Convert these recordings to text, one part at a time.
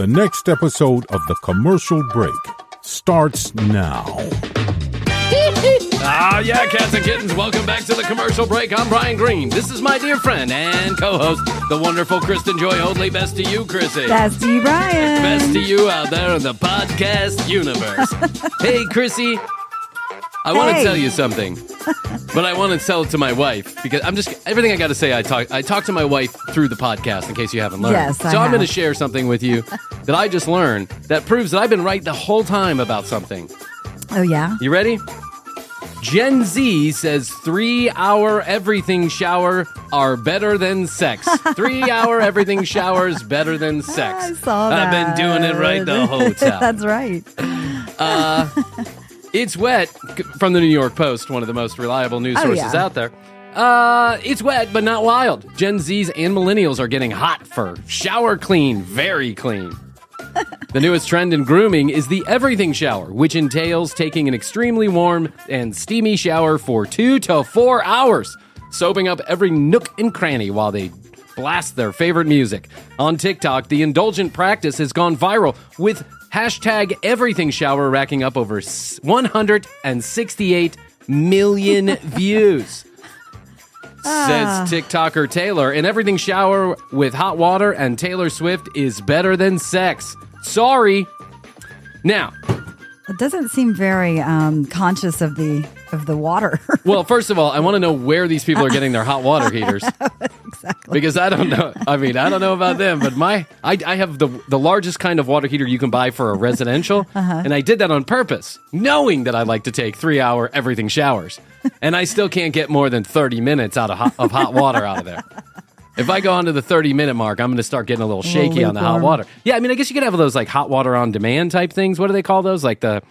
The next episode of The Commercial Break starts now. Yeah, cats and kittens, welcome back to The Commercial Break. I'm Brian Green. This is my dear friend and co-host, the wonderful Kristen Joy Hoadley. Best to you, Chrissy. Best to you, Brian. Best to you out there in the podcast universe. Hey, Chrissy, I want to tell you something, but I want to tell it to my wife because everything I got to say, I talk to my wife through the podcast in case you haven't learned. Yes, so I'm going to share something with you that I just learned that proves that I've been right the whole time about something. Oh, yeah? You ready? Gen Z says 3-hour everything shower are better than sex. 3-hour everything showers better than sex. I saw that. I've been doing it right the whole time. That's right. It's wet from the New York Post, one of the most reliable news sources out there. It's wet, but not wild. Gen Zs and millennials are getting hot for shower clean, very clean. The newest trend in grooming is the everything shower, which entails taking an extremely warm and steamy shower for 2 to 4 hours, soaping up every nook and cranny while they blast their favorite music. On TikTok, the indulgent practice has gone viral, with hashtag everything shower racking up over 168 million views. Says TikToker Taylor, an everything shower with hot water and Taylor Swift is better than sex. Sorry. Now, It doesn't seem very conscious of the water. well, first of all, I want to know where these people are getting their hot water heaters. Exactly. Because I don't know. I mean, I don't know about them, but I have the largest kind of water heater you can buy for a residential, and I did that on purpose, knowing that I like to take 3-hour everything showers, and I still can't get more than 30 minutes out of hot water out of there. If I go on to the 30-minute mark, I'm going to start getting a little shaky on the hot water. Yeah, I mean, I guess you could have those like hot water on demand type things. What do they call those? Like I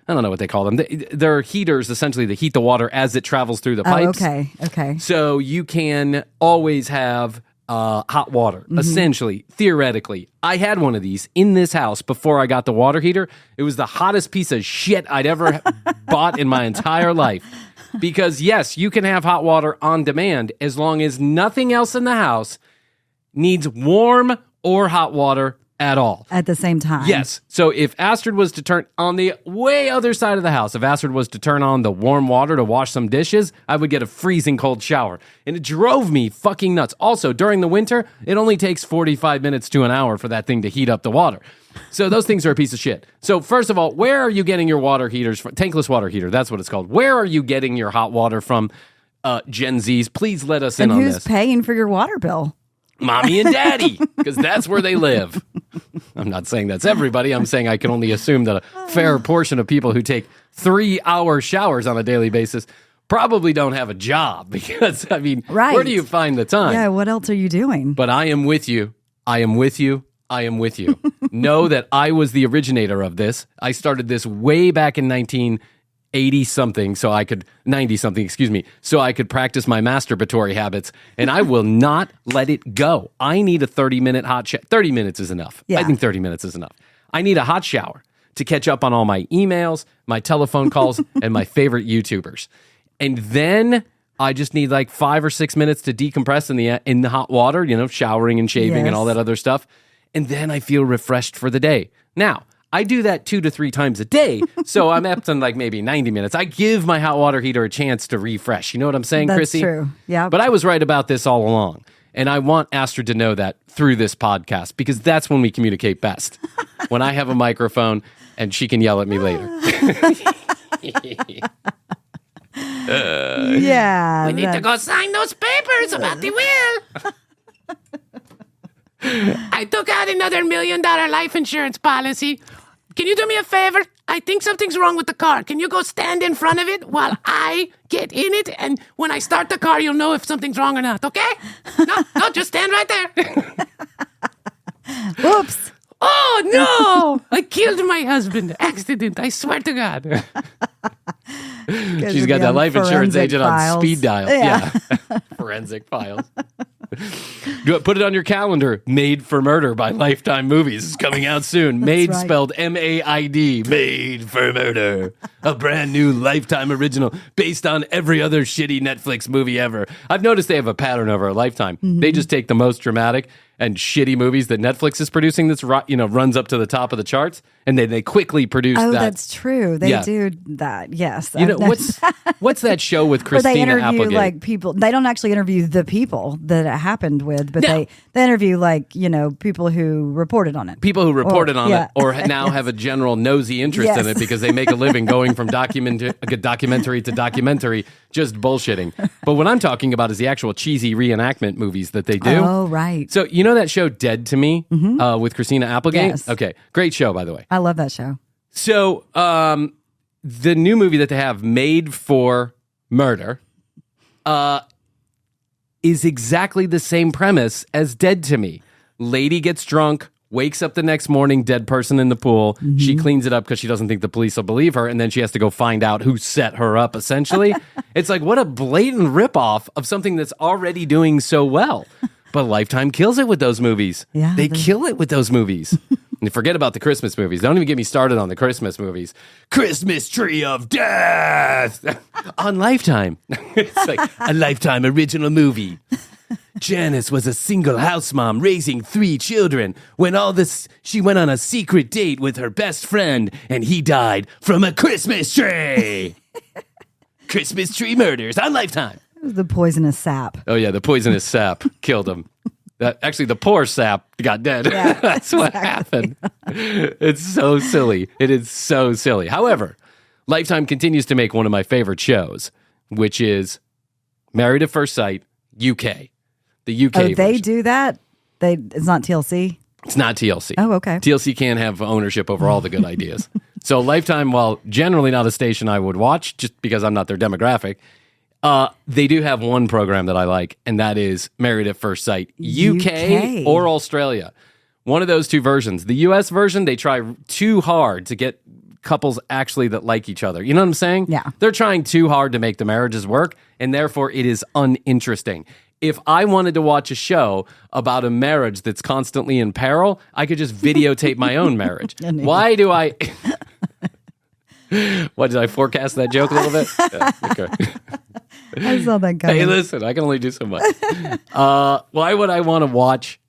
don't know what they call them. They're heaters, essentially, that heat the water as it travels through the pipes. Okay. So you can always have hot water, essentially, theoretically. I had one of these in this house before I got the water heater. It was the hottest piece of shit I'd ever bought in my entire life. Because, yes, you can have hot water on demand as long as nothing else in the house needs warm or hot water at all. At the same time. Yes. So if Astrid was to turn on the way other side of the house, if Astrid was to turn on the warm water to wash some dishes, I would get a freezing cold shower. And it drove me fucking nuts. Also, during the winter, it only takes 45 minutes to an hour for that thing to heat up the water. So those things are a piece of shit. So first of all, where are you getting your water heaters from? Tankless water heater, that's what it's called. Where are you getting your hot water from, Gen Zs? Please let us in on this. And who's paying for your water bill? Mommy and Daddy, because that's where they live. I'm not saying that's everybody. I'm saying I can only assume that a fair portion of people who take 3-hour showers on a daily basis probably don't have a job. Because, I mean, where do you find the time? Yeah, what else are you doing? But I am with you. I am with you. I am with you. Know that I was the originator of this. I started this way back in 1980-something, 90-something, excuse me, so I could practice my masturbatory habits, and I will not let it go. I need a 30-minute hot shower. 30 minutes is enough. Yeah. I think 30 minutes is enough. I need a hot shower to catch up on all my emails, my telephone calls, and my favorite YouTubers. And then I just need like 5 or 6 minutes to decompress in the hot water, showering and shaving and all that other stuff. And then I feel refreshed for the day. Now, I do that 2 to 3 times a day, so I'm up to like maybe 90 minutes. I give my hot water heater a chance to refresh. You know what I'm saying, Chrissy? That's true, yeah. But I was right about this all along, and I want Astrid to know that through this podcast, because that's when we communicate best, when I have a microphone and she can yell at me later. Yeah. We need to go sign those papers about the will. I took out another $1 million life insurance policy. Can you do me a favor? I think something's wrong with the car. Can you go stand in front of it while I get in it? And when I start the car, you'll know if something's wrong or not, okay? No, just stand right there. Whoops. Oh, no! I killed my husband. Accident, I swear to God. She's got that life insurance agent on speed dial. Yeah. Forensic files. Put it on your calendar. Made for Murder by Lifetime Movies is coming out soon. Made spelled M-A-I-D. Made for Murder. A brand new Lifetime original based on every other shitty Netflix movie ever. I've noticed they have a pattern over a Lifetime. Mm-hmm. They just take the most dramatic and shitty movies that Netflix is producing that's runs up to the top of the charts, and then they quickly produce that. Oh, that's true. They do that. Yes. What's that show with Where they Christina interview Applegate? like people. They don't actually interview the people that it happened with, but they interview like people who reported on it. People who reported on it, or now have a general nosy interest in it because they make a living going from documentary to documentary, just bullshitting. But what I'm talking about is the actual cheesy reenactment movies that they do. Oh, right. So you know that show Dead to Me with Christina Applegate? Yes. Okay, great show, by the way. I love that show. So the new movie that they have, Made for Murder, is exactly the same premise as Dead to Me. Lady gets drunk, wakes up the next morning, dead person in the pool. She cleans it up because she doesn't think the police will believe her, and then she has to go find out who set her up, essentially. It's like, what a blatant ripoff of something that's already doing so well. But Lifetime kills it with those movies. Yeah, they kill it with those movies. And forget about the Christmas movies. Don't even get me started on the Christmas movies. Christmas Tree of Death on Lifetime. It's like a Lifetime original movie. Janice was a single house mom raising 3 children when she went on a secret date with her best friend, and he died from a Christmas tree. Christmas Tree Murders on Lifetime. It was the poisonous sap. Oh, yeah, the poisonous sap killed him. Actually, the poor sap got dead. Yeah, That's what happened. It's so silly. It is so silly. However, Lifetime continues to make one of my favorite shows, which is Married at First Sight, UK. The UK version. They do that? It's not TLC? It's not TLC. Oh, okay. TLC can't have ownership over all the good ideas. So Lifetime, while generally not a station I would watch, just because I'm not their demographic, they do have one program that I like, and that is Married at First Sight, UK or Australia. One of those two versions. The US version, they try too hard to get couples actually that like each other. You know what I'm saying? Yeah. They're trying too hard to make the marriages work, and therefore it is uninteresting. If I wanted to watch a show about a marriage that's constantly in peril, I could just videotape my own marriage. Why do I... What, did I forecast that joke a little bit? Yeah, okay. I saw that guy. Hey, listen, I can only do so much. Why would I want to watch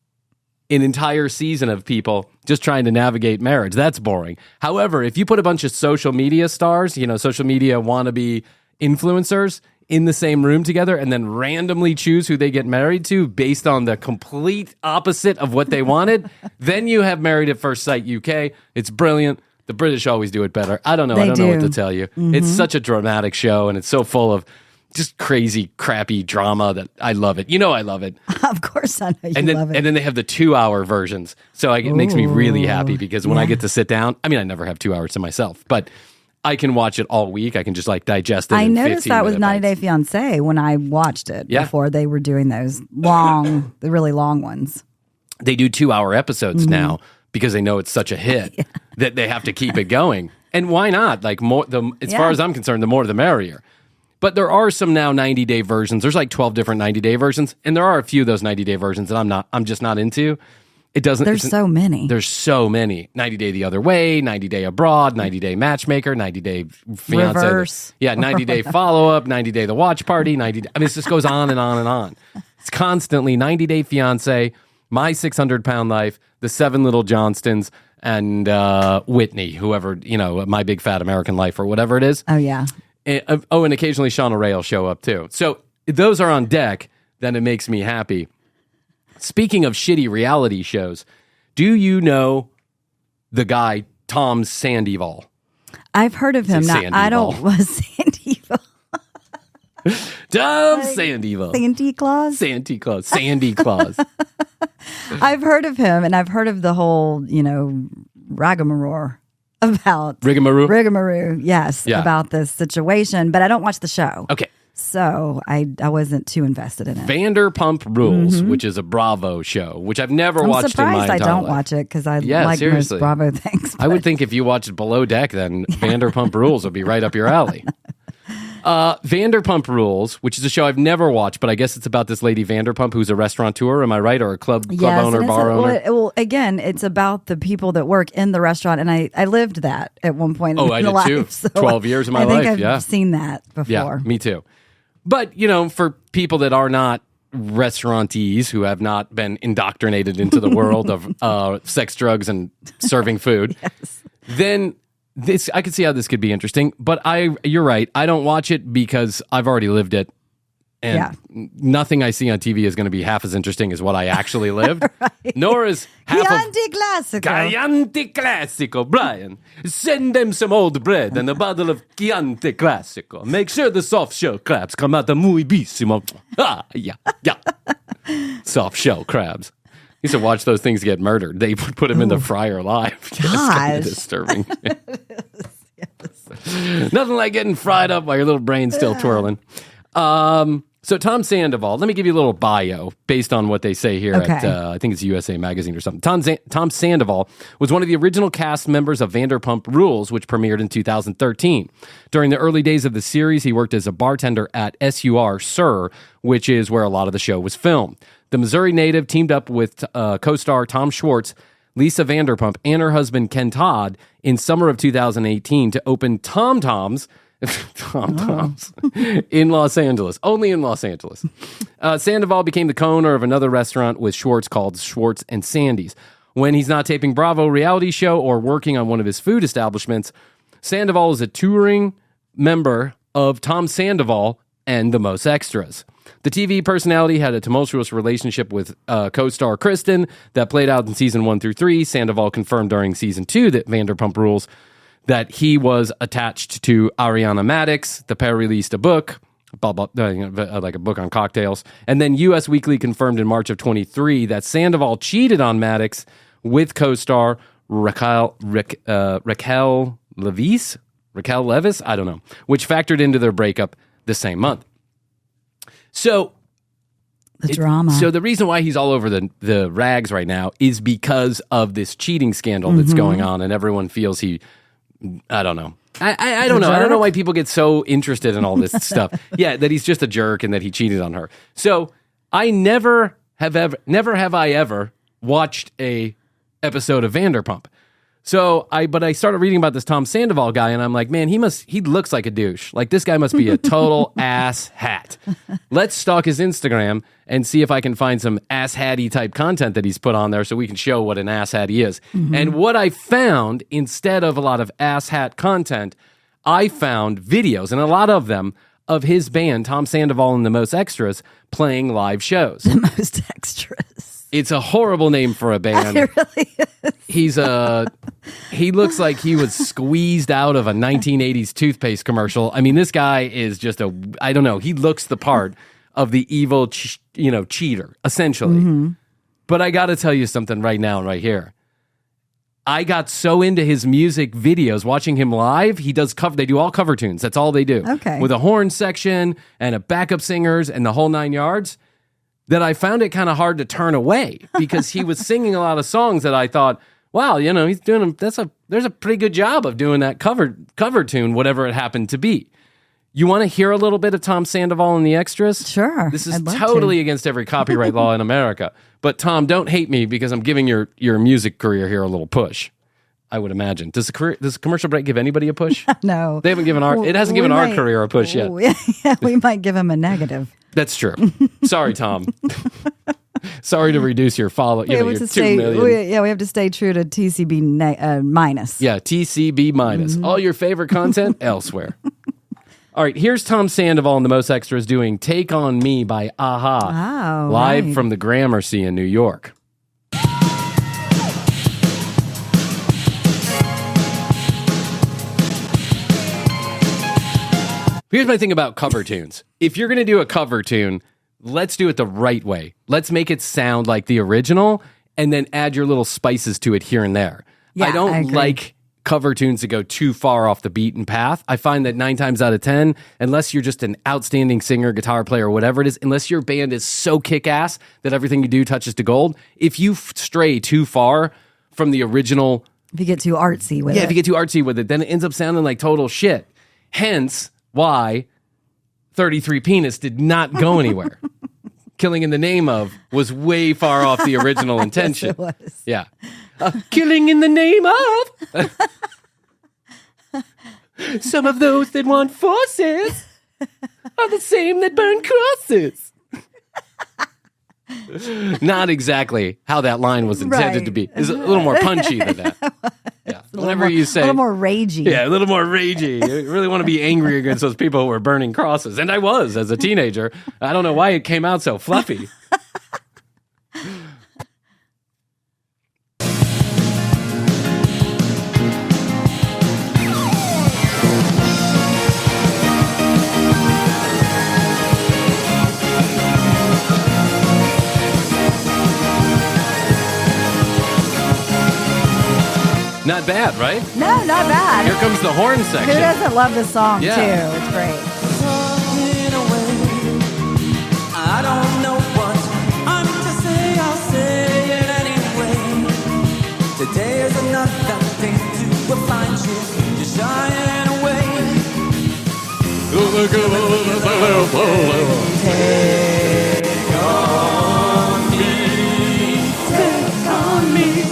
an entire season of people just trying to navigate marriage? That's boring. However, if you put a bunch of social media stars, social media wannabe influencers in the same room together and then randomly choose who they get married to based on the complete opposite of what they wanted, then you have Married at First Sight UK. It's brilliant. The British always do it better. I don't know. I don't know what to tell you. It's such a dramatic show, and it's so full of just crazy, crappy drama that I love it. I love it. Of course I know you love it. And then they have the 2-hour versions. So it makes me really happy because when I get to sit down, I never have 2 hours to myself, but I can watch it all week. I can just digest it. I noticed that with 90 Day Fiancé when I watched it before they were doing those the really long ones. They do 2-hour episodes now because they know it's such a hit that they have to keep it going. And why not? As far as I'm concerned, the more the merrier. But there are some now 90-day versions. There's 12 different 90-day versions, and there are a few of those 90-day versions that I'm just not into. There's so many. There's so many. 90 Day the Other Way, 90 Day Abroad, 90 Day Matchmaker, 90 Day Fiancé. Reverse. 90 Day Follow-Up, 90 Day The Watch Party, 90 Day. It just goes on and on and on. It's constantly 90 Day Fiancé, My 600-Pound Life, The 7 Little Johnstons, and Whitney, whoever, My Big Fat American Life or whatever it is. Oh, yeah. And occasionally Shauna Ray will show up too. So those are on deck, then it makes me happy. Speaking of shitty reality shows, do you know the guy, Tom Sandoval? I've heard of him. Now, I don't... Sandoval. Tom Sandoval. Santa Claus? Santa Claus. Sandy Claus. I've heard of him, and I've heard of the whole, rigmarole about... Rigamaroo, yes, about this situation, but I don't watch the show. Okay. So I wasn't too invested in it. Vanderpump Rules, which is a Bravo show, which I've never watched in my entire life. I'm surprised I don't watch it because I like most Bravo things. I would think if you watched Below Deck, then Vanderpump Rules would be right up your alley. Vanderpump Rules, which is a show I've never watched, but I guess it's about this lady Vanderpump who's a restaurateur, am I right? Or a club owner, bar owner? Well, again, it's about the people that work in the restaurant, and I lived that at one point in my life. I did too. So 12 years of my life, I think I've seen that before. Yeah, me too. But, for people that are not restaurantees who have not been indoctrinated into the world of sex, drugs, and serving food, then I could see how this could be interesting. But you're right. I don't watch it because I've already lived it. And nothing I see on TV is going to be half as interesting as what I actually lived. Right. Nor is half Chianti Classico. Chianti Classico. Brian, send them some old bread and a bottle of Chianti Classico. Make sure the soft shell crabs come out the muy bissimo. Yeah. Soft shell crabs. Used to watch those things get murdered. They would put them in the fryer alive. It's kind of disturbing. Nothing like getting fried up while your little brain's still twirling. So Tom Sandoval, let me give you a little bio based on what they say here at, I think it's USA Magazine or something. Tom Sandoval was one of the original cast members of Vanderpump Rules, which premiered in 2013. During the early days of the series, he worked as a bartender at SUR Sir, which is where a lot of the show was filmed. The Missouri native teamed up with co-star Tom Schwartz, Lisa Vanderpump, and her husband Ken Todd in summer of 2018 to open Tom Tom's in Los Angeles, only in Los Angeles. Sandoval became the co-owner of another restaurant with Schwartz called Schwartz and Sandy's. When he's not taping Bravo reality show or working on one of his food establishments, Sandoval is a touring member of Tom Sandoval and the Most Extras. The TV personality had a tumultuous relationship with co-star Kristen that played out in season 1 through 3. Sandoval confirmed during season 2 that Vanderpump Rules that he was attached to Ariana Madix. The pair released a book, like a book on cocktails. And then U.S. Weekly confirmed in March of 23 that Sandoval cheated on Madix with co-star Raquel Levis, I don't know, which factored into their breakup the same month. So the drama. So the reason why he's all over the rags right now is because of this cheating scandal that's going on, and everyone feels I don't know. I don't know. I don't know why people get so interested in all this stuff. Yeah, that he's just a jerk and that he cheated on her. So I never have I ever watched a episode of Vanderpump. But I started reading about this Tom Sandoval guy, and I'm like, man, he looks like a douche. Like, this guy must be a total ass hat. Let's stalk his Instagram and see if I can find some ass hatty type content that he's put on there so we can show what an ass hat he is. Mm-hmm. And what I found, instead of a lot of ass hat content, I found videos, and a lot of them, of his band, Tom Sandoval and the Most Extras, playing live shows. The Most Extras. It's a horrible name for a band. It really is. He looks like he was squeezed out of a 1980s toothpaste commercial. I mean, this guy is just I don't know. He looks the part of the evil, cheater, essentially. Mm-hmm. But I got to tell you something right now and right here. I got so into his music videos, watching him live. They do all cover tunes. That's all they do. Okay. With a horn section and a backup singers and the whole 9 yards. That I found it kind of hard to turn away because he was singing a lot of songs that I thought, wow, he's doing there's a pretty good job of doing that cover tune, whatever it happened to be. You want to hear a little bit of Tom Sandoval and the Extras? Sure. This is totally against every copyright law in America. But Tom, don't hate me because I'm giving your music career here a little push. I would imagine. Does commercial break give anybody a push? No. They haven't given it hasn't given our career a push yet. Yeah, we might give him a negative. That's true. Sorry, Tom. Sorry to reduce your follow. Your 2 million. We have to stay true to TCB minus. Yeah, TCB minus. Mm-hmm. All your favorite content elsewhere. All right, here's Tom Sandoval and the Most Extras doing "Take on Me" by Aha, live from the Gramercy in New York. Here's my thing about cover tunes. If you're going to do a cover tune, let's do it the right way. Let's make it sound like the original and then add your little spices to it here and there. Yeah, I don't like cover tunes to go too far off the beaten path. I find that 9 times out of 10, unless you're just an outstanding singer, guitar player, whatever it is, unless your band is so kick-ass that everything you do touches to gold, if you stray too far from the original... If you get too artsy with it. Yeah, if you get too artsy with it, then it ends up sounding like total shit. Hence... why 33 Penis did not go anywhere. Killing in the Name of was way far off the original intention. Yes, it was. Yeah. Killing in the Name of. Some of those that want forces are the same that burn crosses. Not exactly how that line was intended to be. It's a little more punchy than that. Yeah. Whenever you say... A little more ragey. Yeah, a little more ragey. You really want to be angry against those people who were burning crosses. And I was as a teenager. I don't know why it came out so fluffy. Not bad, right? No, not bad. Here comes the horn section. Who doesn't love this song, too? Yeah. It's great. I don't know what I'm to say, I'll say it anyway. Today is another day to find you, just shying away. Take on me, take on me.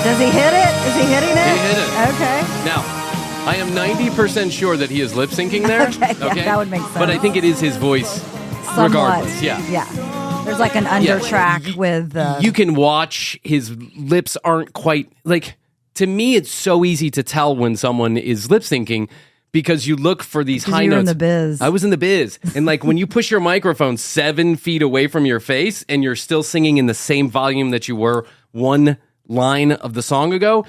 Does he hit it? Is he hitting it? He hit it. Okay. Now, I am 90% sure that he is lip syncing there. Okay, that would make sense. But I think it is his voice Somewhat. regardless. Yeah. Yeah. There's like an under track with... You can watch his lips aren't quite... Like, to me, it's so easy to tell when someone is lip syncing because you look for these high you were notes. in the biz. I was in the biz. And like when you push your microphone 7 feet away from your face and you're still singing in the same volume that you were one line of the song ago,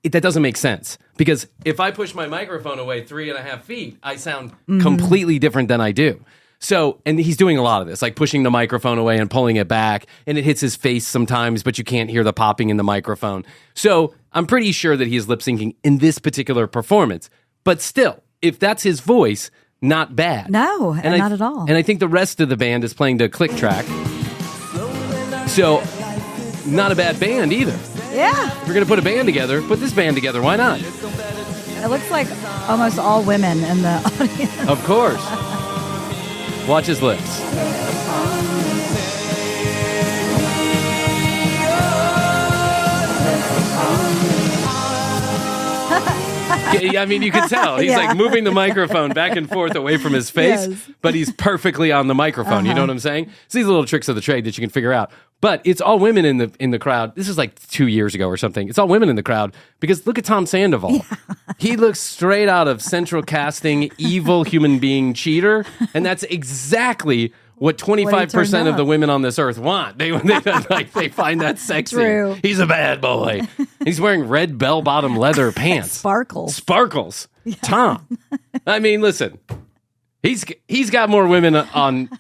that doesn't make sense. Because if I push my microphone away 3.5 feet, I sound completely different than I do. So, and he's doing a lot of this, like pushing the microphone away and pulling it back, and it hits his face sometimes, but you can't hear the popping in the microphone. So I'm pretty sure that he is lip syncing in this particular performance. But still, if that's his voice, not bad. No, not at all. And I think the rest of the band is playing the click track. So, not a bad band either. Yeah. If you're going to put a band together, put this band together. Why not? It looks like almost all women in the audience. Of course. Watch his lips. I mean, you can tell. He's like moving the microphone back and forth away from his face, but he's perfectly on the microphone. You know what I'm saying? It's these little tricks of the trade that you can figure out. But it's all women in the crowd. This is like 2 years ago or something. It's all women in the crowd because look at Tom Sandoval. Yeah. He looks straight out of Central Casting, evil human being cheater, and that's exactly what 25% of the women on this earth want. They find that sexy. True. He's a bad boy. He's wearing red bell-bottom leather pants. Sparkles. Yeah. Tom. I mean, listen. He's got more women on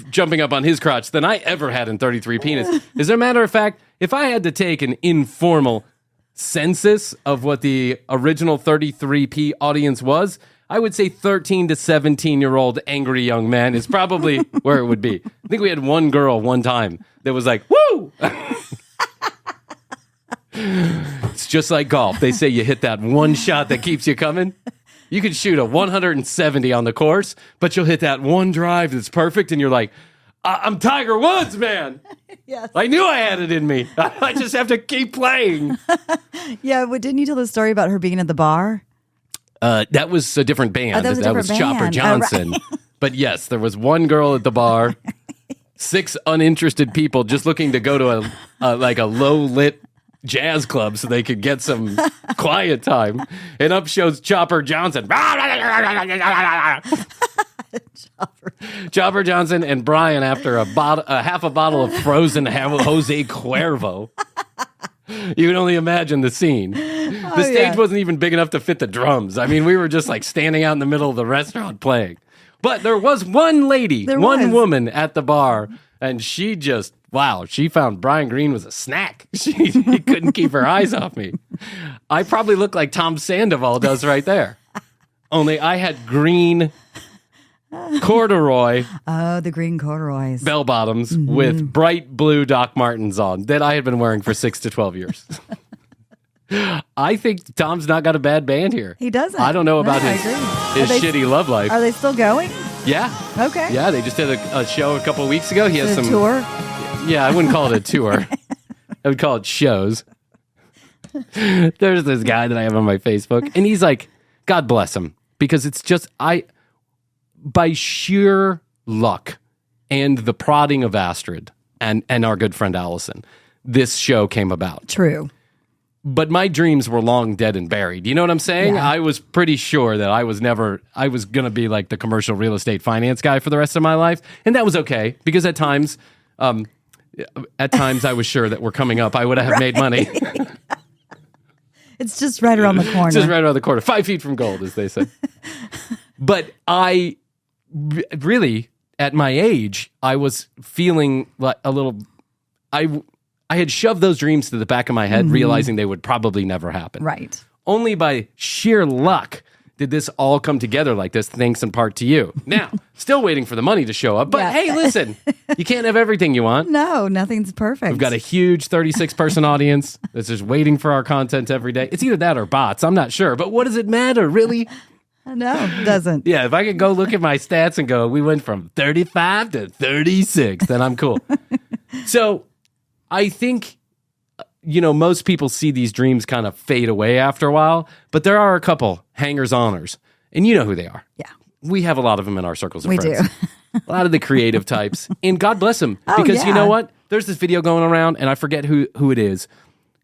jumping up on his crotch than I ever had in 33 Penis. As a matter of fact, if I had to take an informal census of what the original 33P audience was, I would say 13 to 17-year-old angry young man is probably where it would be. I think we had one girl one time that was like, woo! It's just like golf. They say you hit that one shot that keeps you coming. You could shoot a 170 on the course, but you'll hit that one drive that's perfect, and you're like, I'm Tiger Woods, man. Yes. I knew I had it in me. I just have to keep playing. Yeah, but didn't you tell the story about her being at the bar? That was a different band. That was Chopper Johnson. Oh, right. But yes, there was one girl at the bar, 6 uninterested people just looking to go to a low-lit jazz club so they could get some quiet time. And up shows Chopper Johnson. Chopper Johnson and Brian after a half a bottle of frozen Jose Cuervo. You can only imagine the scene. The stage wasn't even big enough to fit the drums. I mean, we were just like standing out in the middle of the restaurant playing. But there was one lady, one woman at the bar, and she just, she found Brian Green was a snack. She couldn't keep her eyes off me. I probably look like Tom Sandoval does right there. Only I had green corduroy. Oh, the green corduroys. Bell bottoms with bright blue Doc Martens on that I had been wearing for 6 to 12 years. I think Tom's not got a bad band here. He doesn't. I don't know about his shitty love life. Are they still going? Yeah. Okay. Yeah, they just did a show a couple of weeks ago. He has some tour. Yeah, I wouldn't call it a tour. I would call it shows. There's this guy that I have on my Facebook, and he's like, God bless him, because it's just, by sheer luck and the prodding of Astrid and our good friend Allison, this show came about. True. But my dreams were long dead and buried. You know what I'm saying? Yeah. I was pretty sure that I was going to be like the commercial real estate finance guy for the rest of my life. And that was okay, because at times I was sure that we're coming up, I would have made money. It's just right around the corner. It's just right around the corner. 5 feet from gold, as they say. But I really, at my age, I was feeling like a little... I had shoved those dreams to the back of my head, realizing they would probably never happen. Right. Only by sheer luck did this all come together like this, thanks in part to you. Now, still waiting for the money to show up, but hey, listen, you can't have everything you want. No, nothing's perfect. We've got a huge 36-person audience that's just waiting for our content every day. It's either that or bots, I'm not sure, but what does it matter, really? No, it doesn't. Yeah, if I could go look at my stats and go, we went from 35 to 36, then I'm cool. So I think, most people see these dreams kind of fade away after a while, but there are a couple hangers-oners, and you know who they are. Yeah. We have a lot of them in our circles of friends. We do. A lot of the creative types. And God bless them, because you know what? There's this video going around, and I forget who it is.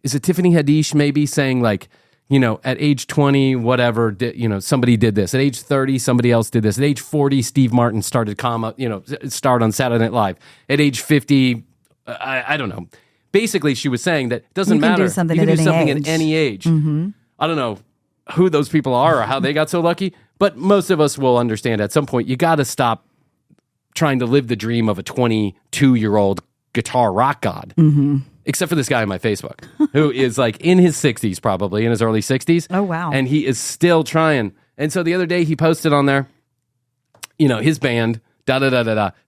Is it Tiffany Haddish maybe saying like, at age 20, whatever, somebody did this. At age 30, somebody else did this. At age 40, Steve Martin started starred on Saturday Night Live. At age 50, I don't know. Basically, she was saying that it doesn't matter. You can do something at any age. Mm-hmm. I don't know who those people are or how they got so lucky, but most of us will understand at some point you got to stop trying to live the dream of a 22-year-old guitar rock god. Mm-hmm. Except for this guy on my Facebook, who is like in his 60s, probably in his early 60s. Oh, wow. And he is still trying. And so the other day he posted on there, his band,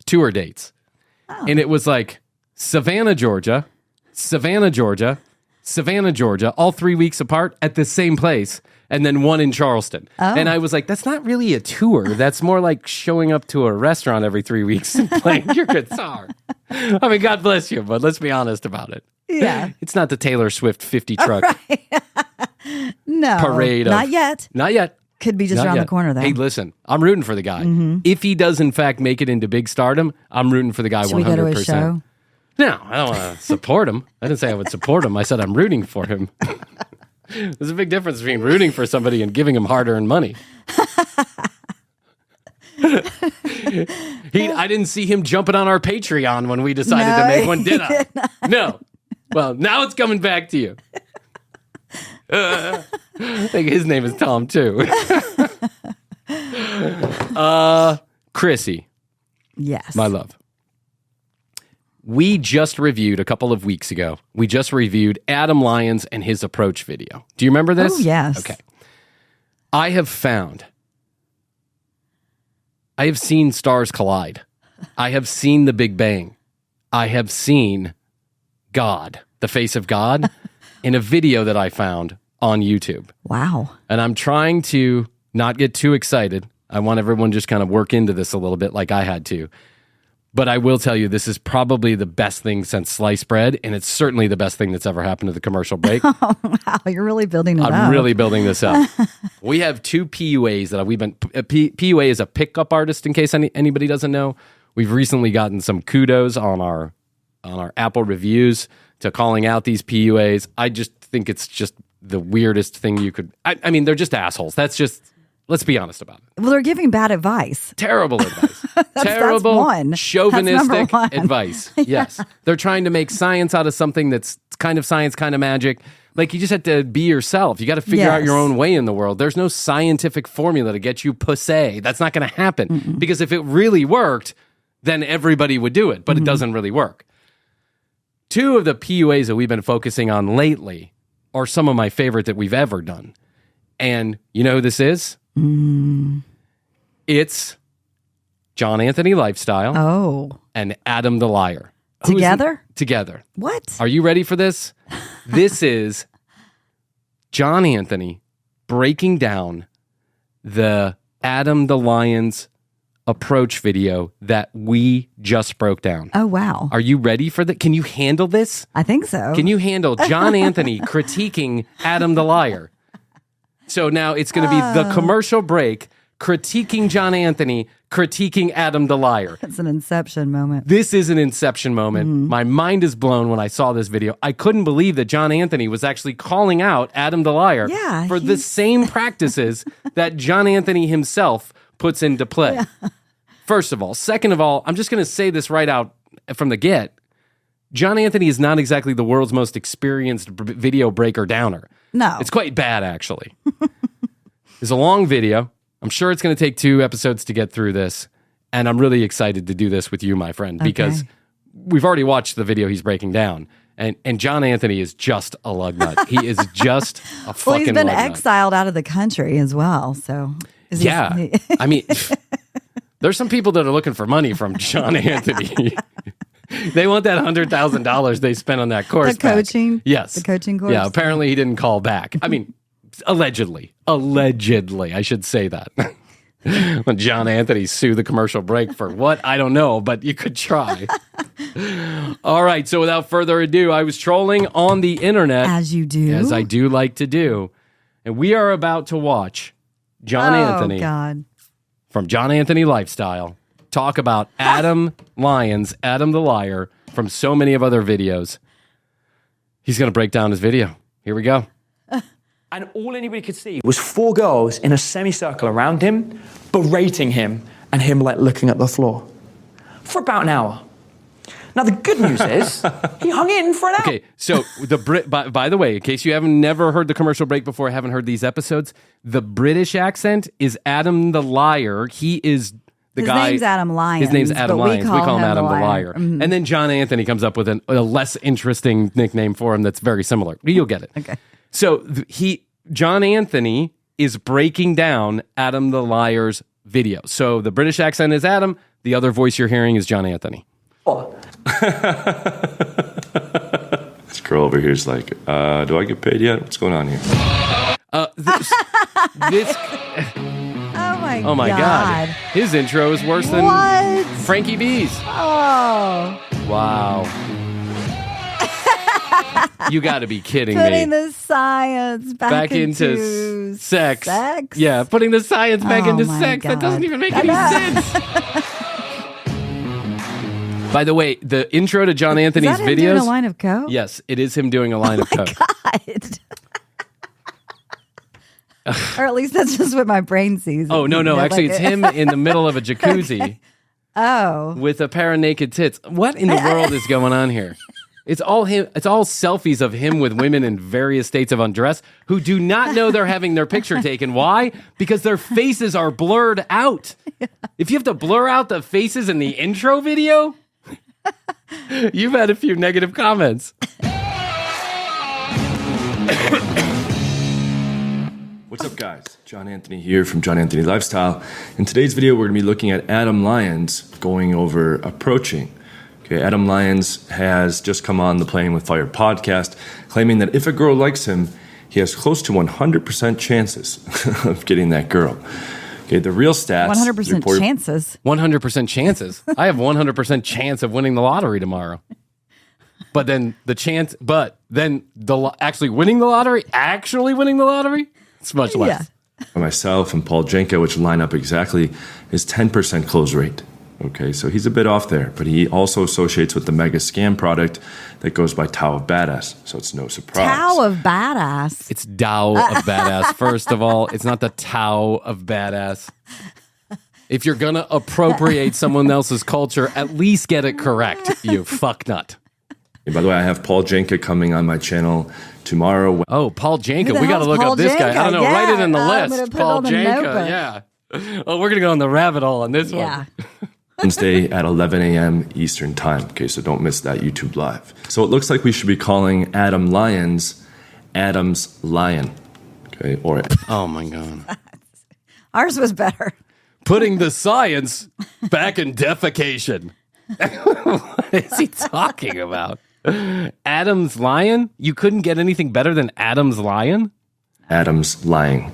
tour dates. Oh. And it was like Savannah, Georgia, all 3 weeks apart at the same place, and then one in Charleston. Oh. And I was like, that's not really a tour. That's more like showing up to a restaurant every 3 weeks and playing your guitar. I mean, God bless you, but let's be honest about it. Yeah. It's not the Taylor Swift 50 truck no, parade. Not yet. Not yet. Could be just around the corner, though. Hey, listen, I'm rooting for the guy. Mm-hmm. If he does, in fact, make it into big stardom, I'm rooting for the guy 100%. Should we go to his show? No, I don't want to support him. I didn't say I would support him. I said I'm rooting for him. There's a big difference between rooting for somebody and giving him hard-earned money. I didn't see him jumping on our Patreon when we decided to make one, did I? No. Well, now it's coming back to you. I think his name is Tom, too. Chrissy. Yes. My love. We just reviewed a couple of weeks ago. We just reviewed Adam Lyons and his approach video. Do you remember this? Oh, yes. Okay. I have seen stars collide. I have seen the Big Bang. I have seen God, the face of God, in a video that I found on YouTube. Wow. And I'm trying to not get too excited. I want everyone to just kind of work into this a little bit like I had to. But I will tell you, this is probably the best thing since sliced bread, and it's certainly the best thing that's ever happened to the commercial break. Oh, wow, you're really building it up. I'm really building this up. We have two PUAs that we've been... PUA is a pickup artist, in case anybody doesn't know. We've recently gotten some kudos on our Apple reviews to calling out these PUAs. I just think it's just the weirdest thing you could... I mean, they're just assholes. That's just... Let's be honest about it. Well, they're giving bad advice. Terrible advice. Terrible, that's chauvinistic advice. Yes. They're trying to make science out of something that's kind of science, kind of magic. Like, you just have to be yourself. You got to figure out your own way in the world. There's no scientific formula to get you pussy. That's not going to happen. Mm-mm. Because if it really worked, then everybody would do it. But it doesn't really work. Two of the PUAs that we've been focusing on lately are some of my favorite that we've ever done. And you know who this is? It's John Anthony Lifestyle. Oh. And Adam the Liar. Together? Together. What? Are you ready for this? This is John Anthony breaking down the Adam the Lion's approach video that we just broke down. Oh, wow. Are you ready for that? Can you handle this? I think so. Can you handle John Anthony critiquing Adam the Liar? So now it's going to be the commercial break, critiquing John Anthony, critiquing Adam the Liar. It's an Inception moment. This is an Inception moment. My mind is blown when I saw this video. I couldn't believe that John Anthony was actually calling out Adam the Liar for the same practices that John Anthony himself puts into play. Yeah. First of all. Second of all, I'm just going to say this right out from the get. John Anthony is not exactly the world's most experienced video breaker downer. No. It's quite bad, actually. It's a long video. I'm sure it's going to take 2 episodes to get through this. And I'm really excited to do this with you, my friend, because we've already watched the video he's breaking down. And John Anthony is just a lug nut. He is just a fucking Well, he's been lug exiled out of the country as well. So, I mean, there's some people that are looking for money from John Anthony. They want that $100,000 they spent on that course. The coaching? Yes. The coaching course? Yeah, apparently he didn't call back. I mean, allegedly, I should say that. When John Anthony sued the commercial break for what? I don't know, but you could try. All right, so without further ado, I was trolling on the internet. As you do. As I do like to do. And we are about to watch John Anthony from John Anthony Lifestyle talk about Adam Lyons, Adam the Liar, from so many of other videos. He's going to break down his video. Here we go. And all anybody could see was 4 girls in a semicircle around him, berating him, and him like looking at the floor for about an hour. Now the good news is he hung in for an hour. Okay, so by the way, in case you haven't never heard the commercial break before, haven't heard these episodes, the British accent is Adam the Liar. He is the his guy. His name's Adam Lyons. His name's Adam Lyons. We call him Adam the Liar. Mm-hmm. And then John Anthony comes up with a less interesting nickname for him that's very similar. You'll get it. Okay. So John Anthony is breaking down Adam the Liar's video. So the British accent is Adam. The other voice you're hearing is John Anthony. This girl over here is like, do I get paid yet? What's going on here? Oh my God. His intro is worse than Frankie B's. Oh. Wow. You got to be kidding Putting me. the science back into sex. Sex? Yeah, putting the science back into my sex. God. That doesn't even make any sense. By the way, the intro to John Anthony's is that him videos. doing a line of coke? Yes, it is him doing a line of coke. God. Or at least that's just what my brain sees. Oh, no. Actually, it's him in the middle of a jacuzzi. Okay. Oh. With a pair of naked tits. What in the world is going on here? It's all him. It's all selfies of him with women in various states of undress who do not know they're having their picture taken. Why? Because their faces are blurred out. If you have to blur out the faces in the intro video, you've had a few negative comments. What's up, guys? John Anthony here from John Anthony Lifestyle. In today's video, we're going to be looking at Adam Lyons going over approaching. Okay, Adam Lyons has just come on the Playing with Fire podcast, claiming that if a girl likes him, he has close to 100% chances of getting that girl. Okay, the real stats. 100% chances. 100% chances. I have 100% chance of winning the lottery tomorrow. But then actually winning the lottery, it's much less. Yeah. Myself and Paul Jenka, which line up exactly, is 10% close rate. Okay, so he's a bit off there, but he also associates with the mega scam product that goes by Tao of Badass, so it's no surprise. Tao of Badass. It's Tao of Badass. First of all, it's not the Tao of Badass. If you're going to appropriate someone else's culture, at least get it correct, you fucknut. And by the way, I have Paul Jenka coming on my channel tomorrow. Oh, Paul Jenka. Who the We got to hell's look Paul up this guy. Jenka? I don't know. Yeah, Write it in the I'm gonna list. put it Paul on the Jenka. notebook. Yeah. Oh, we're going to go on the rabbit hole on this one. Wednesday at 11 a.m. Eastern Time. Okay, so don't miss that YouTube Live. So it looks like we should be calling Adam Lyons Adam's Lion. Okay, or oh my God. Ours was better. Putting the science back in defecation. What is he talking about? Adam's Lion? You couldn't get anything better than Adam's Lion? Adam's Lying.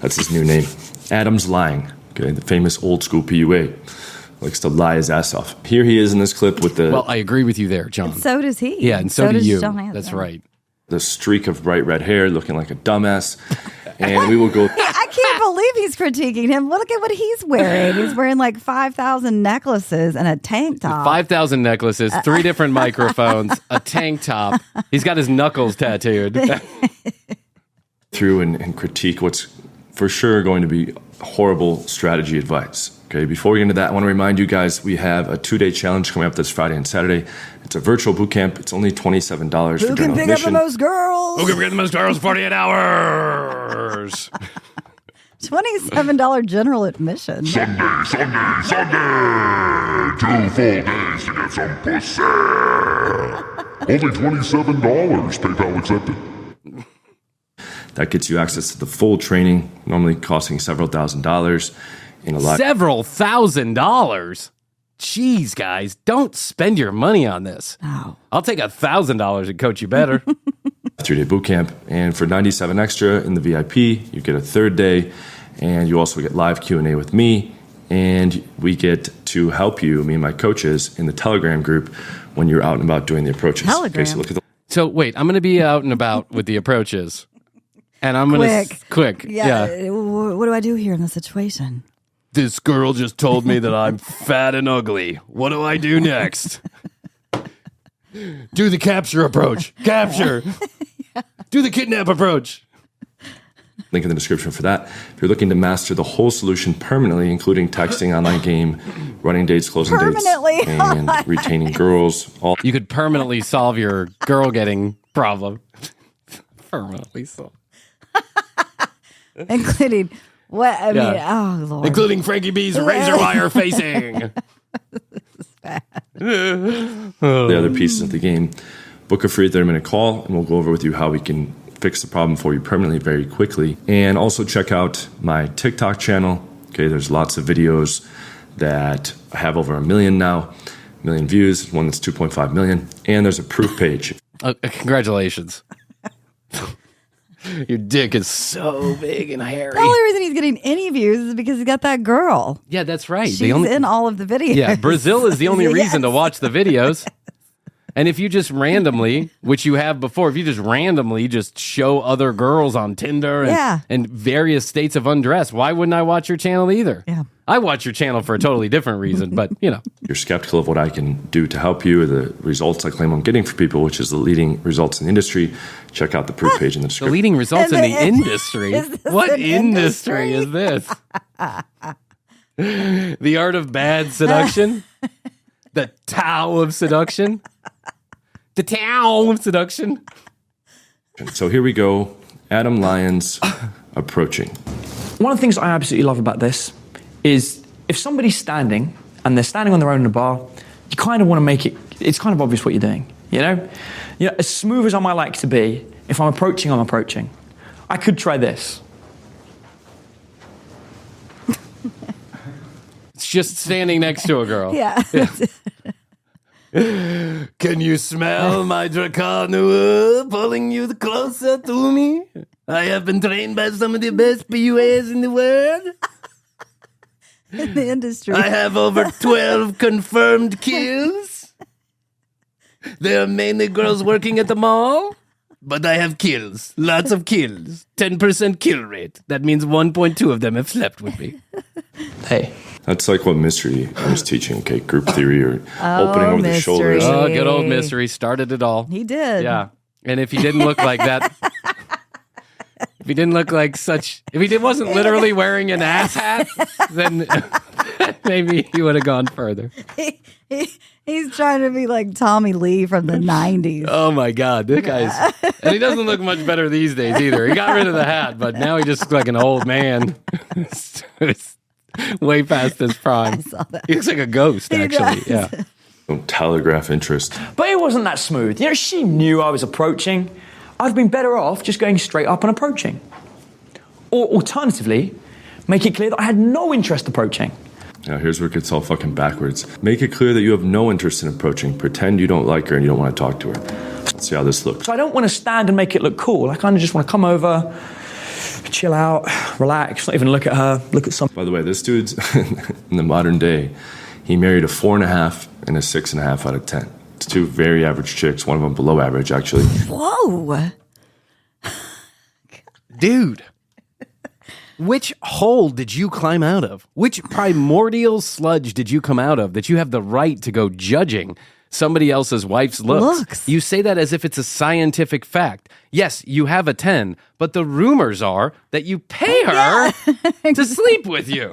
That's his new name. Adam's Lying. Okay, the famous old school PUA. Likes to lie his ass off. Here he is in this clip with the... Well, I agree with you there, John. And so does he. Yeah, and so do does you. John Hanson. That's right. The streak of bright red hair, looking like a dumbass. And we will go... I can't believe he's critiquing him. Look at what he's wearing. He's wearing like 5,000 necklaces and a tank top. 5,000 necklaces, 3 different microphones, a tank top. He's got his knuckles tattooed. through and critique what's for sure going to be horrible strategy advice. Okay, before we get into that, I want to remind you guys we have a 2-day challenge coming up this Friday and Saturday. It's a virtual boot camp. It's only $27 Who for can general pick admission. up the most girls? Who can get the most girls 48 hours? $27 general admission. Sunday! 2 full days to get some pussy! Only $27, PayPal accepted. That gets you access to the full training, normally costing several $1,000s. In a lot. Several $1,000s? Jeez, guys, don't spend your money on this. Oh. I'll take $1,000 and coach you better. 3-day boot camp, and for $97 extra in the VIP, you get a 3rd day, and you also get live Q&A with me, and we get to help you, me and my coaches, in the Telegram group when you're out and about doing the approaches. Telegram. Okay, so look at the So wait, I'm going to be out and about with the approaches, and I'm going to quick. Yeah. What do I do here in this situation? This girl just told me that I'm fat and ugly. What do I do next? Do the capture approach. Capture. Do the kidnap approach. link in the description for that. If you're looking to master the whole solution permanently, including texting, online game, running dates, closing dates, and retaining girls, all You could permanently solve your girl getting problem. Permanently solve. Including what? I mean, oh, Lord. Including Frankie B's razor wire facing. the other pieces of the game. Book a free 30-minute call, and we'll go over with you how we can fix the problem for you permanently very quickly. And also check out my TikTok channel. Okay, there's lots of videos that have over 1 million now, 1 million views, one that's 2.5 million. And there's a proof page. Congratulations. Your dick is so big and hairy. The only reason he's getting any views is because he's got that girl. Yeah, that's right. She's in all of the videos. Yeah, Brazil is the only reason to watch the videos. And if you just randomly, which you have before, if you just randomly just show other girls on Tinder and various states of undress, why wouldn't I watch your channel either? Yeah. I watch your channel for a totally different reason, but you know. You're skeptical of what I can do to help you, or the results I claim I'm getting for people, which is the leading results in the industry. Check out the proof page in the The description. leading results in the industry? What an industry is this? The art of bad seduction? The Tao of seduction? The Tao of seduction? So here we go. Adam Lyons approaching. One of the things I absolutely love about this is if somebody's standing and they're standing on their own in a bar, you kind of want to make it's kind of obvious what you're doing, you know? You know, as smooth as I might like to be, if I'm approaching, I'm approaching. I could try this. It's just standing next to a girl. Yeah. Can you smell my Dracarnoa pulling you closer to me? I have been trained by some of the best PUAs in the world. In the industry. I have over 12 confirmed kills. They are mainly girls working at the mall, but I have kills. Lots of kills. 10% kill rate. That means 1.2 of them have slept with me. Hey. That's like what Mystery was teaching, okay? Group theory or opening over the shoulders. Oh, good old Mystery. Started it all. He did. Yeah. And if he didn't look like that, if he didn't look like such, if he wasn't literally wearing an ass hat, then maybe he would have gone further. He's trying to be like Tommy Lee from the 90s. Oh my God, this guy's, and he doesn't look much better these days either. He got rid of the hat, but now he just looks like an old man. It's way past his prime. He looks like a ghost, actually. Yeah. Don't telegraph interest. But it wasn't that smooth. You know, she knew I was approaching. I'd have been better off just going straight up and approaching. Or alternatively, make it clear that I had no interest approaching. Now here's where it gets all fucking backwards. Make it clear that you have no interest in approaching. Pretend you don't like her and you don't want to talk to her. Let's see how this looks. So I don't want to stand and make it look cool. I kind of just want to come over, chill out, relax, not even look at her, look at something. By the way, this dude's in the modern day, he married a 4.5 and a 6.5 out of 10. It's 2 very average chicks, one of them below average, actually. Whoa. Dude. Which hole did you climb out of? Which primordial sludge did you come out of that you have the right to go judging somebody else's wife's looks? You say that as if it's a scientific fact. Yes, you have a 10, but the rumors are that you pay her to sleep with you.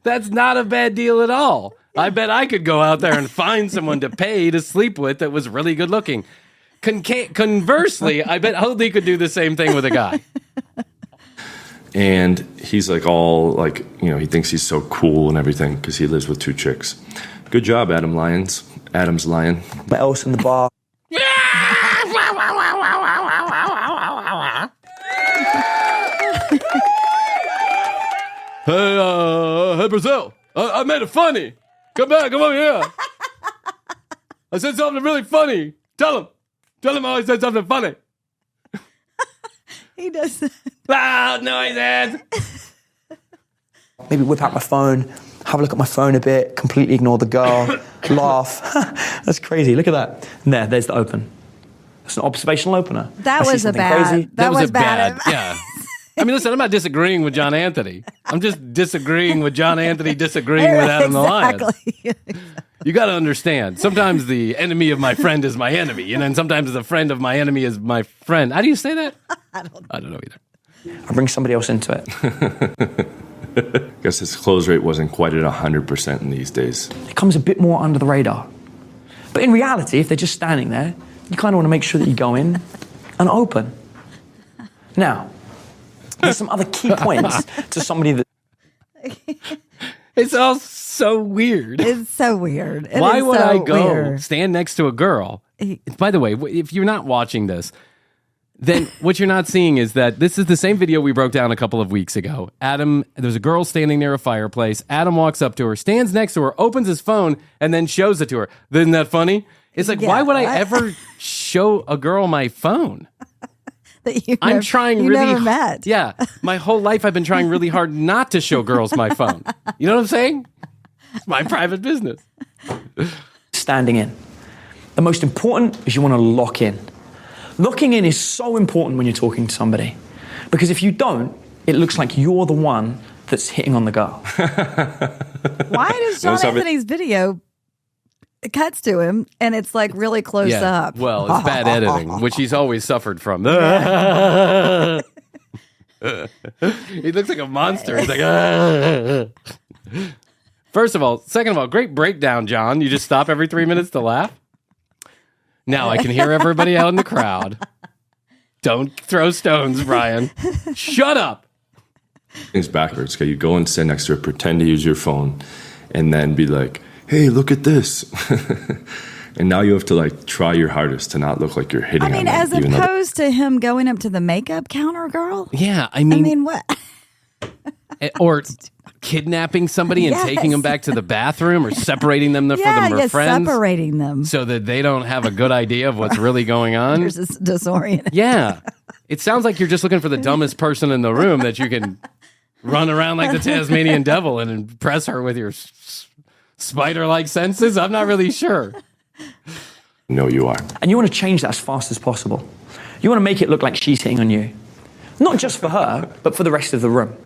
That's not a bad deal at all. I bet I could go out there and find someone to pay to sleep with that was really good looking. Conversely, I bet Hoadley could do the same thing with a guy. And he's like all like, you know, he thinks he's so cool and everything because he lives with 2 chicks. Good job, Adam Lyons. Adam's lion. What else in the bar? Hey, Brazil, I made it funny. Come back, come over here. I said something really funny. Tell him I said something funny. He does. Loud noises. Maybe whip out my phone, have a look at my phone a bit, completely ignore the girl, laugh. That's crazy. Look at that. There's the open. It's an observational opener. That was a bad. Crazy. That was bad. Yeah. I mean, listen, I'm not disagreeing with John Anthony. I'm just disagreeing with John Anthony disagreeing with Adam the Lion. You got to understand, sometimes the enemy of my friend is my enemy, and then sometimes the friend of my enemy is my friend. How do you say that? I don't know either. I bring somebody else into it. I guess his close rate wasn't quite at 100% in these days. It comes a bit more under the radar. But in reality, if they're just standing there, you kind of want to make sure that you go in and open. Now, there's some other key points to somebody that... It's all so weird. It's so weird. Why would I go stand next to a girl? By the way, if you're not watching this, then what you're not seeing is that this is the same video we broke down a couple of weeks ago. There's a girl standing near a fireplace. Adam walks up to her, stands next to her, opens his phone, and then shows it to her. Isn't that funny? It's like, why would I ever show a girl my phone? I'm trying really hard. Yeah, my whole life I've been trying really hard not to show girls my phone. You know what I'm saying? It's my private business. Standing in. The most important is you want to lock in. Locking in is so important when you're talking to somebody. Because if you don't, it looks like you're the one that's hitting on the girl. Why does John Anthony's video... It cuts to him, and it's like really close up. Well, it's bad editing, which he's always suffered from. He looks like a monster. He's like, First of all, second of all, great breakdown, John. You just stop every 3 minutes to laugh. Now I can hear everybody out in the crowd. Don't throw stones, Brian. Shut up. It's backwards. Okay, you go and sit next to her, pretend to use your phone, and then be like, hey, look at this. And now you have to like try your hardest to not look like you're hitting on them. As opposed to him going up to the makeup counter girl? Yeah, I mean what? Or kidnapping somebody and taking them back to the bathroom or separating them from their friends. Separating them. So that they don't have a good idea of what's really going on. You're just disoriented. Yeah. It sounds like you're just looking for the dumbest person in the room that you can run around like the Tasmanian devil and impress her with your spider-like senses? I'm not really sure. No, you are. And you want to change that as fast as possible. You want to make it look like she's hitting on you. Not just for her, but for the rest of the room.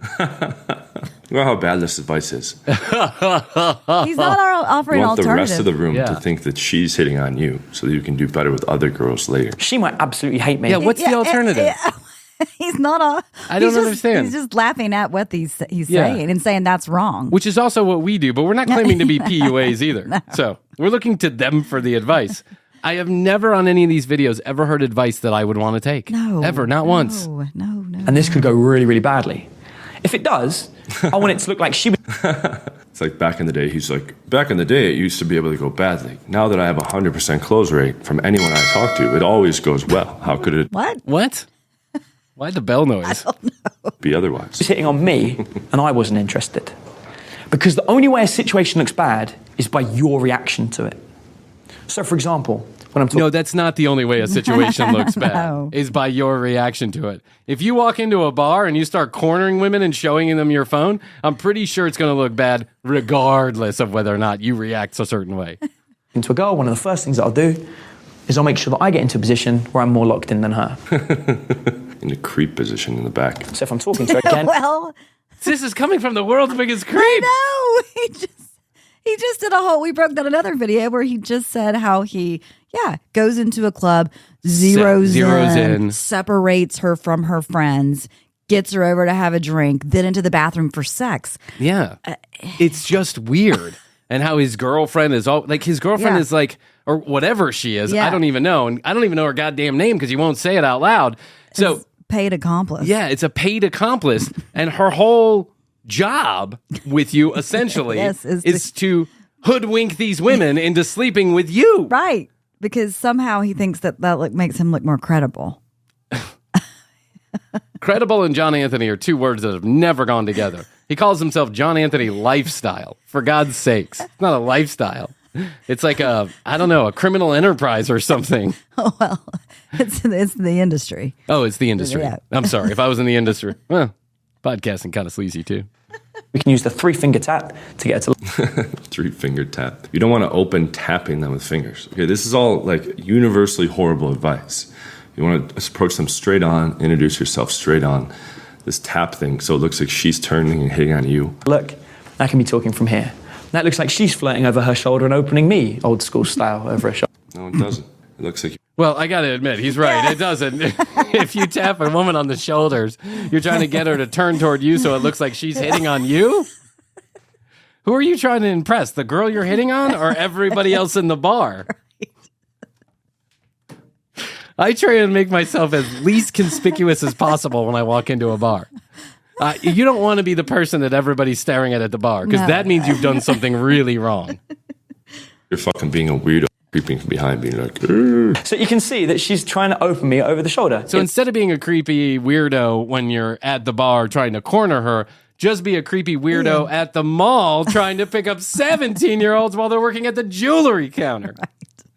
Well, how bad this advice is. He's not offering you want alternative. the rest of the room to think that she's hitting on you so that you can do better with other girls later. She might absolutely hate me. Yeah, what's the alternative? He's not I don't understand. He's just laughing at what he's saying and saying that's wrong. Which is also what we do, but we're not claiming to be PUAs either. No. So we're looking to them for the advice. I have never on any of these videos ever heard advice that I would want to take. No. Ever, not once. No. And this could go really, really badly. If it does, I want it to look like she... It's like back in the day, he's like, back in the day, it used to be able to go badly. Now that I have 100% close rate from anyone I talk to, it always goes well. How could it... What? Why the bell noise? I don't know. Be otherwise. She's hitting on me, and I wasn't interested. Because the only way a situation looks bad is by your reaction to it. So, for example, when I'm talking. No, that's not the only way a situation looks bad, No. is by your reaction to it. If you walk into a bar and you start cornering women and showing them your phone, I'm pretty sure it's going to look bad regardless of whether or not you react a certain way. Into a girl, one of the first things that I'll do is I'll make sure that I get into a position where I'm more locked in than her. In a creep position in the back. So if I'm talking to her again, Well, This is coming from the world's biggest creep. no, he just did a whole. We broke down another video where he just said how he goes into a club, zeroes in, separates her from her friends, gets her over to have a drink, then into the bathroom for sex. Yeah. It's just weird. And how his girlfriend is all like, his girlfriend is like, or whatever she is. Yeah. I don't even know. And I don't even know her goddamn name because he won't say it out loud. So It's paid accomplice. yeah, it's a paid accomplice. And her whole job with you essentially Yes, is to hoodwink these women into sleeping with you. Right. Because somehow he thinks that makes him look more credible. Credible and John Anthony are two words that have never gone together. He calls himself John Anthony Lifestyle. For God's sakes. It's not a lifestyle. It's like a criminal enterprise or something. Oh, well, it's the industry. Oh, it's the industry. Yeah. I'm sorry. If I was in the industry, well, podcasting kind of sleazy too. we can use the 3-finger tap to get her to 3-finger tap. You don't want to open tapping them with fingers. Okay, this is all like universally horrible advice. You want to approach them straight on, introduce yourself straight on. This tap thing, so it looks like she's turning and hitting on you. look. I can be talking from here. That looks like she's flirting over her shoulder and opening me, old school style, over her shoulder. No, it doesn't. It looks like Well, I got to admit, he's right. It doesn't. If you tap a woman on the shoulders, you're trying to get her to turn toward you so it looks like she's hitting on you? Who are you trying to impress? The girl you're hitting on or everybody else in the bar? I try and make myself as least conspicuous as possible when I walk into a bar. You don't want to be the person that everybody's staring at the bar because that means you've done something really wrong. you're fucking being a weirdo, creeping from behind, being like, "Urgh." So you can see that she's trying to open me over the shoulder. So instead of being a creepy weirdo when you're at the bar trying to corner her, just be a creepy weirdo at the mall trying to pick up 17-year-olds while they're working at the jewelry counter.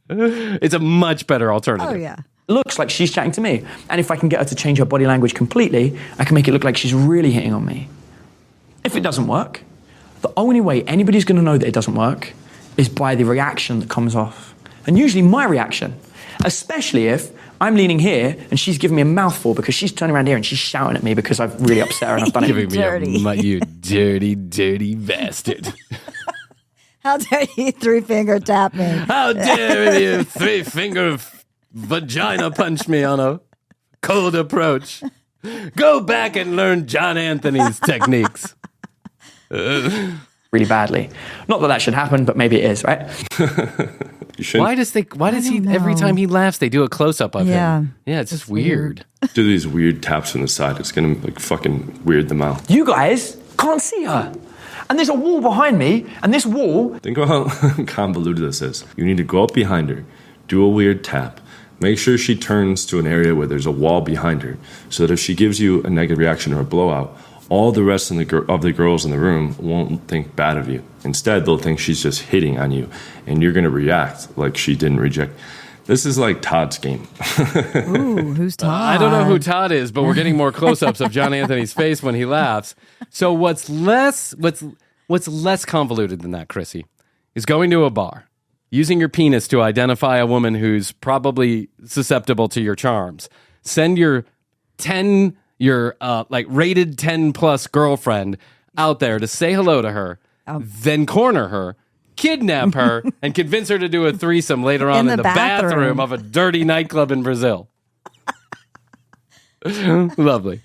Right. It's a much better alternative. Oh, yeah. It looks like she's chatting to me. And if I can get her to change her body language completely, I can make it look like she's really hitting on me. If it doesn't work, the only way anybody's going to know that it doesn't work is by the reaction that comes off. And usually my reaction, especially if I'm leaning here and she's giving me a mouthful because she's turning around here and she's shouting at me because I've really upset her and I've done Giving it. me you dirty, dirty bastard. How dare you 3-finger tap me? How dare you 3-finger vagina punch me on a cold approach. Go back and learn John Anthony's techniques. Really badly. Not that should happen, but maybe it is, right? You shouldn't Why does he every time he laughs they do a close up of him? Yeah, it's just weird. do these weird taps on the side. It's gonna like fucking weird them out. You guys can't see her. And there's a wall behind me, and this wall... Think about how convoluted this is. You need to go up behind her, do a weird tap, make sure she turns to an area where there's a wall behind her, so that if she gives you a negative reaction or a blowout, all the rest of the girls in the room won't think bad of you. Instead, they'll think she's just hitting on you, and you're going to react like she didn't reject. This is like Todd's game. Ooh, who's Todd? I don't know who Todd is, but we're getting more close-ups of John Anthony's face when he laughs. So what's less convoluted than that, Chrissy, is going to a bar, using your penis to identify a woman who's probably susceptible to your charms. Send your rated 10 plus girlfriend out there to say hello to her, then corner her, kidnap her, and convince her to do a threesome later on in the bathroom of a dirty nightclub in Brazil. Lovely.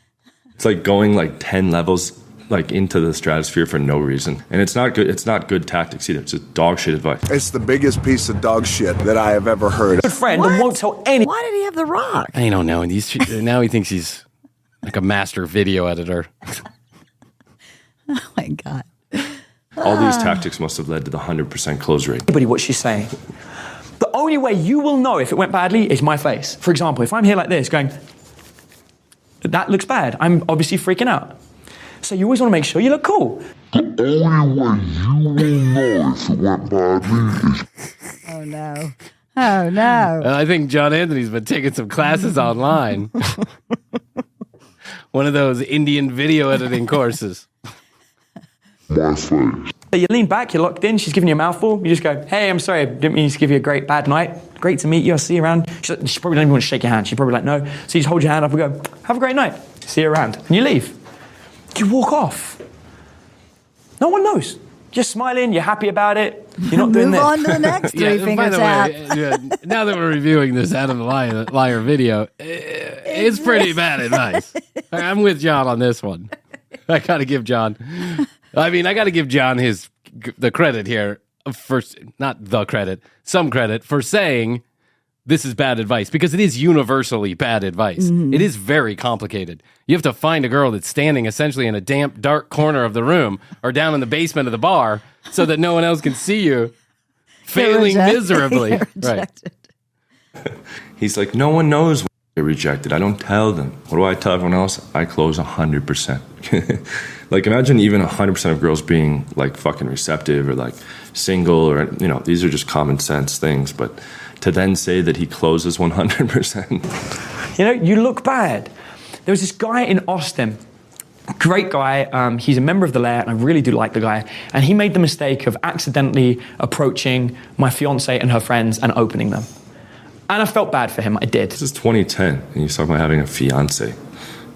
It's like going like 10 levels like into the stratosphere for no reason. And it's not good. It's not good tactics either. It's just dog shit advice. It's the biggest piece of dog shit that I have ever heard. Good friend and won't tell any... Why did he have the rock? I don't know. And now he thinks he's like a master video editor. Oh, my God. All these tactics must have led to the 100% close rate. Anybody what she's saying. The only way you will know if it went badly is my face. For example, if I'm here like this going, that looks bad, I'm obviously freaking out. So you always want to make sure you look cool. The only way you will know if it went badly is Oh, no. Oh, no. I think John Anthony's been taking some classes online. One of those Indian video editing courses. My face. You lean back, you're locked in, she's giving you a mouthful. You just go, hey, I'm sorry, I didn't mean to give you a bad night. Great to meet you, I'll see you around. She probably doesn't even want to shake your hand. She's probably like, no. So you just hold your hand up and go, have a great night. See you around. And you leave. You walk off. No one knows. You're smiling, you're happy about it. You're not doing Move this. on to the next three-finger tap. Now that we're reviewing this Adam the Liar video, it's pretty bad advice. I'm with John on this one. I got to give John the credit here for, not the credit, some credit for saying this is bad advice, because it is universally bad advice. Mm-hmm. It is very complicated. You have to find a girl that's standing essentially in a damp, dark corner of the room or down in the basement of the bar so that no one else can see you failing miserably. Right. He's like, no one knows when they're rejected. I don't tell them. What do I tell everyone else? I close 100%. Like, imagine even 100% of girls being like fucking receptive or like single, or, you know, these are just common sense things. But to then say that he closes 100%. You know, you look bad. There was this guy in Austin, great guy. He's a member of the Lair, and I really do like the guy. And he made the mistake of accidentally approaching my fiance and her friends and opening them. And I felt bad for him. I did. This is 2010, and he's talking about having a fiance.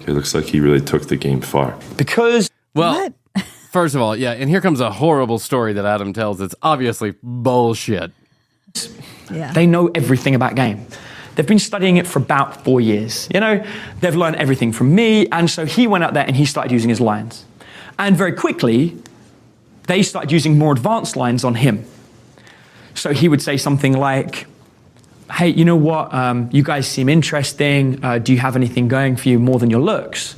It looks like he really took the game far. Because... Well, first of all, yeah, and here comes a horrible story that Adam tells. It's obviously bullshit. Yeah. They know everything about game. They've been studying it for about 4 years. You know, they've learned everything from me, and so he went out there and he started using his lines. And very quickly, they started using more advanced lines on him. So he would say something like, hey, you know what, you guys seem interesting. Do you have anything going for you more than your looks?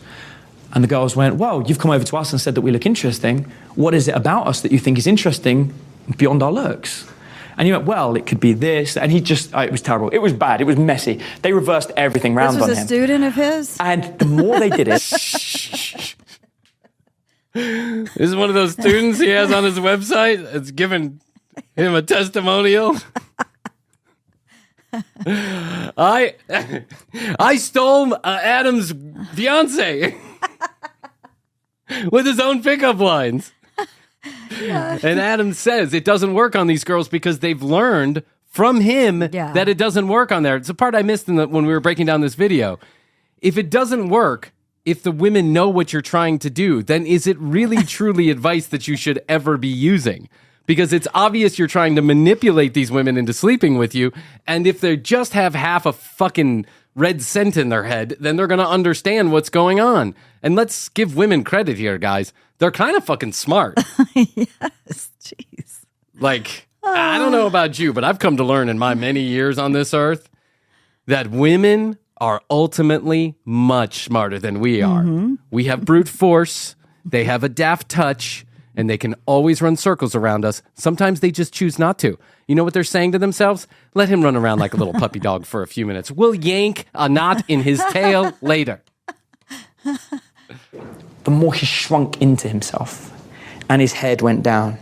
And the girls went, well, you've come over to us and said that we look interesting. What is it about us that you think is interesting beyond our looks? And he went, well, it could be this. And he just, it was terrible. It was bad. It was messy. They reversed everything round on him. This was a student of his? And the more they did it... This is one of those students he has on his website. It's giving him a testimonial. I stole Adam's fiance with his own pickup lines. Yeah. And Adam says it doesn't work on these girls because they've learned from him that it doesn't work on there. It's a part I missed when we were breaking down this video. If it doesn't work, if the women know what you're trying to do, then is it really truly advice that you should ever be using? Because it's obvious you're trying to manipulate these women into sleeping with you. And if they just have half a fucking red cent in their head, then they're going to understand what's going on. And let's give women credit here, guys. They're kind of fucking smart. Yes, jeez. Like, I don't know about you, but I've come to learn in my many years on this earth that women are ultimately much smarter than we are. Mm-hmm. We have brute force. They have a daft touch. And they can always run circles around us. Sometimes they just choose not to. You know what they're saying to themselves? Let him run around like a little puppy dog for a few minutes. We'll yank a knot in his tail later. The more he shrunk into himself and his head went down.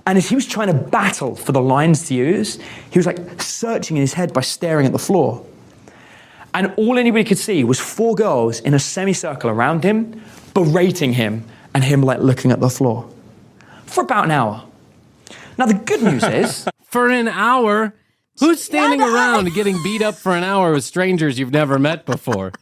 And as he was trying to battle for the lines to use, he was like searching in his head by staring at the floor. And all anybody could see was 4 girls in a semicircle around him, berating him, and him like looking at the floor. For about an hour. Now, the good news is... For an hour? Who's standing around getting beat up for an hour with strangers you've never met before?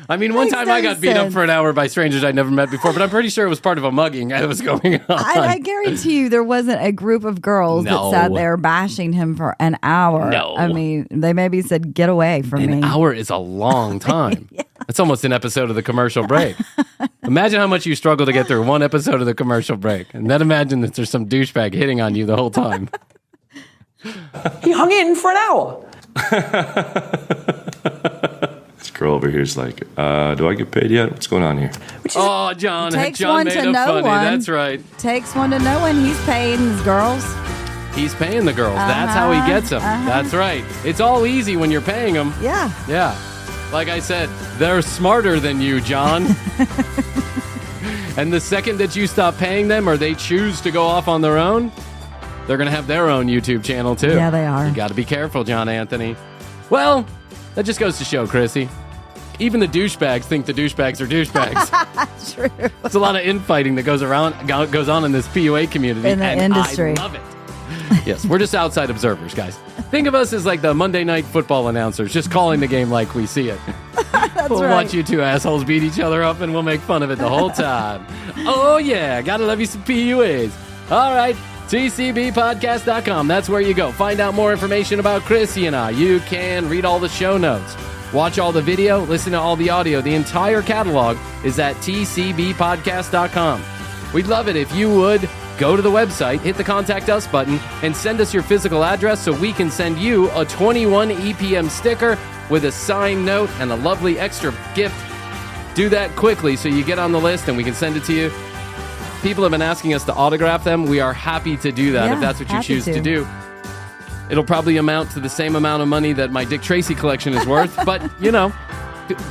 I mean, one time I got beat up for an hour by strangers I'd never met before, but I'm pretty sure it was part of a mugging that was going on. I guarantee you there wasn't a group of girls that sat there bashing him for an hour. No. I mean, they maybe said, get away from me. An hour is a long time. Yeah. That's almost an episode of the commercial break. Imagine how much you struggle to get through one episode of the commercial break. And then imagine that there's some douchebag hitting on you the whole time. He hung in for an hour. This girl over here is like, do I get paid yet? What's going on here? Oh, John. Takes John one made to it know funny. one. That's right. Takes one to know one. He's paying his girls. He's paying the girls. That's how he gets them. That's right. It's all easy when you're paying them. Yeah. Yeah. Like I said, they're smarter than you, John. And the second that you stop paying them or they choose to go off on their own, They're going to have their own YouTube channel, too. Yeah, they are. You got to be careful, John Anthony. Well, that just goes to show, Chrissy. Even the douchebags think the douchebags are douchebags. True. There's a lot of infighting that goes on in this PUA community. In the industry. I love it. Yes, we're just outside observers, guys. Think of us as like the Monday Night Football announcers, just calling the game like we see it. We'll watch you two assholes beat each other up, and we'll make fun of it the whole time. Oh, yeah. Gotta love you some PUAs. All right. TCBpodcast.com. That's where you go. Find out more information about Chrissy and I. You can read all the show notes, watch all the video, listen to all the audio. The entire catalog is at TCBpodcast.com. We'd love it if you would go to the website, hit the Contact Us button, and send us your physical address so we can send you a 21 EPM sticker with a signed note and a lovely extra gift. Do that quickly so you get on the list and we can send it to you. People have been asking us to autograph them. We are happy to do that if that's what you choose to do. It'll probably amount to the same amount of money that my Dick Tracy collection is worth, but, you know,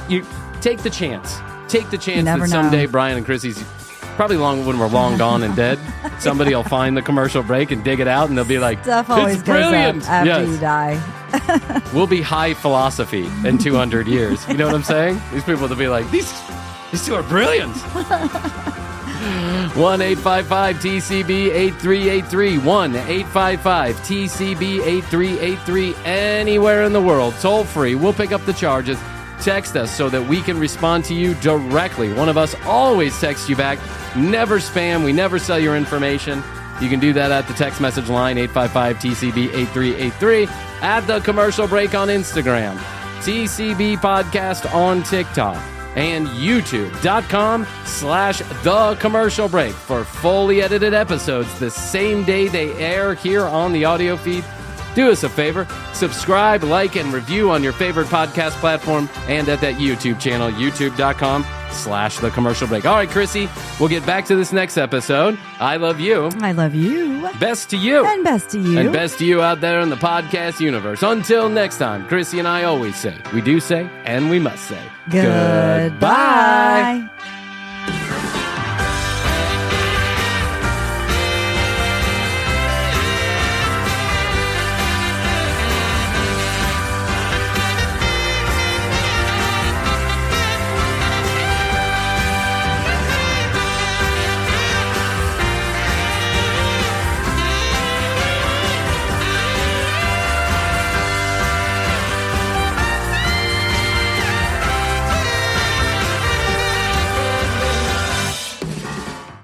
you take the chance. Take the chance that someday Brian and Chrissy's, probably when we're long gone and dead, somebody will find the commercial break and dig it out, and they'll be like, stuff always it's brilliant. Goes up after you die. We'll be high philosophy in 200 years. You know what I'm saying? These people will be like, these two are brilliant. 1-855-TCB-8383. 1-855-TCB-8383. Anywhere in the world, toll free. We'll pick up the charges. Text us so that we can respond to you directly. One of us always texts you back. Never spam. We never sell your information. You can do that at the text message line, 855-TCB-8383. At The Commercial Break on Instagram. TCB Podcast on TikTok. And YouTube.com/The Commercial Break for fully edited episodes the same day they air here on the audio feed. Do us a favor, subscribe, like, and review on your favorite podcast platform and at that YouTube channel, youtube.com/The Commercial Break. All right, Chrissy, we'll get back to this next episode. I love you. I love you. Best to you. And best to you. And best to you out there in the podcast universe. Until next time, Chrissy and I always say, we do say, and we must say, goodbye.